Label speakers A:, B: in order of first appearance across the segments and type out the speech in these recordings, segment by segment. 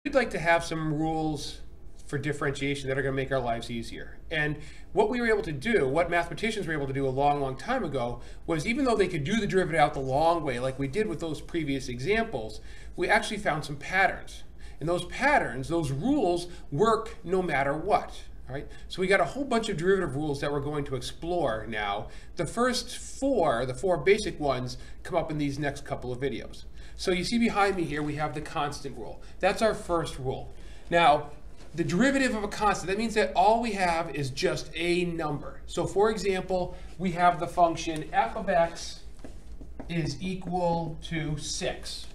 A: We'd like to have some rules for differentiation that are going to make our lives easier. And what we were able to do, what mathematicians were able to do a long time ago, was even though they could do the derivative out the long way, like we did with those previous examples, we actually found some patterns. And those patterns, those rules, work no matter what. All right? So we got a whole bunch of derivative rules that we're going to explore now. The first four, the four basic ones, come up in these next couple of videos. So you see behind me here, we have the constant rule. That's our first rule. Now, the derivative of a constant, that means that all we have is just a number. So for example, we have the function f of x is equal to 6,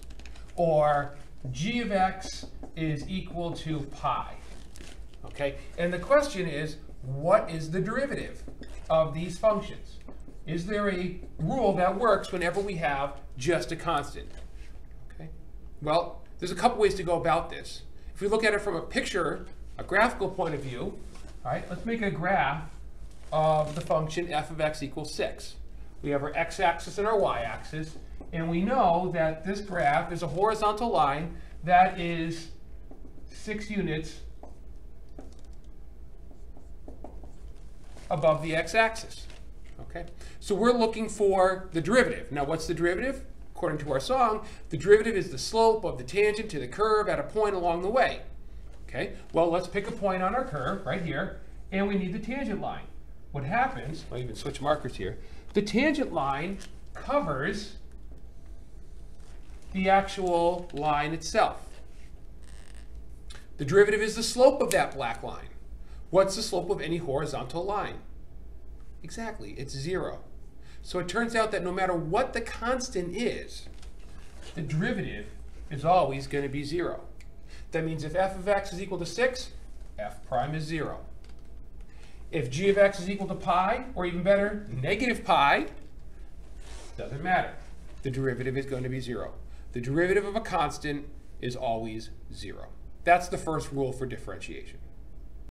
A: or g of x is equal to pi. Okay, and the question is, what is the derivative of these functions? Is there a rule that works whenever we have just a constant? Okay, well, there's a couple ways to go about this. If we look at it from a picture, a graphical point of view, all right, let's make a graph of the function f of x equals 6. We have our x-axis and our y-axis, and we know that this graph is a horizontal line that is 6 units above the x-axis. Okay, so we're looking for the derivative. Now, what's the derivative? According to our song, the derivative is the slope of the tangent to the curve at a point along the way. Okay, well, let's pick a point on our curve right here, and we need the tangent line. What happens, I'll even switch markers here, the tangent line covers the actual line itself. The derivative is the slope of that black line. What's the slope of any horizontal line? Exactly, it's 0. So it turns out that no matter what the constant is, the derivative is always going to be 0. That means if f of x is equal to 6, f prime is 0. If g of x is equal to pi, or even better, negative pi, doesn't matter. The derivative is going to be 0. The derivative of a constant is always 0. That's the first rule for differentiation.